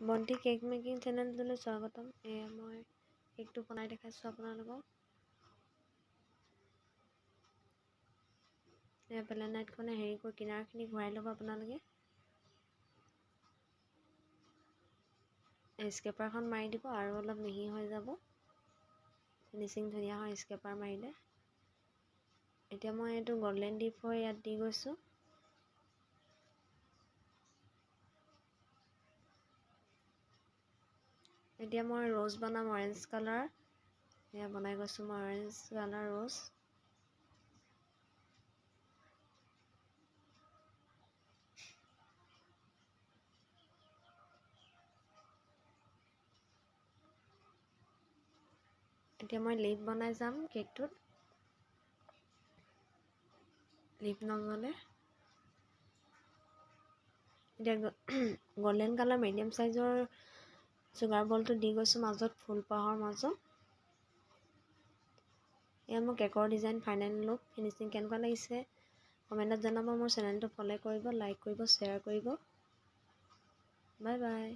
বন্তি cake making চেনেলটোলৈ স্বাগতম। এয়া মই কেকটো বনাই দেখাইছোঁ আপোনালোকক। এয়া পেলেনাইটখনে হেৰি কৰি কিনাৰখিনি ঘূৰাই ল'ব আপোনালোকে। স্কেপাৰখন মাৰি দিব আৰু অলপ মিহি হৈ যাব। ফিনিচিং ধুনীয়া হয় স্কেপাৰ মাৰিলে। এতিয়া মই এইটো গল্ডেন ডিপ হৈ ইয়াত দি গৈছোঁ। এতিয়া মই ৰ'জ বনাম, অৰেঞ্জ কালাৰ। এয়া বনাই গৈছোঁ মই অৰেঞ্জ কালাৰ ৰ'জ। এতিয়া মই লিপ বনাই যাম কেকটোত। লিপ নজ্বলে। এতিয়া গল্ডেন কালাৰ মিডিয়াম চাইজৰ চুগাৰ বলটো দি গৈছোঁ মাজত, ফুলপাহৰ মাজত। এয়া মোৰ কেকৰ ডিজাইন ফাইনেল লুক। ফিনিচিং কেনেকুৱা লাগিছে কমেণ্টত জনাব। মোৰ চেনেলটো ফ'ল' কৰিব, লাইক কৰিব, শ্বেয়াৰ কৰিব। Bye bye.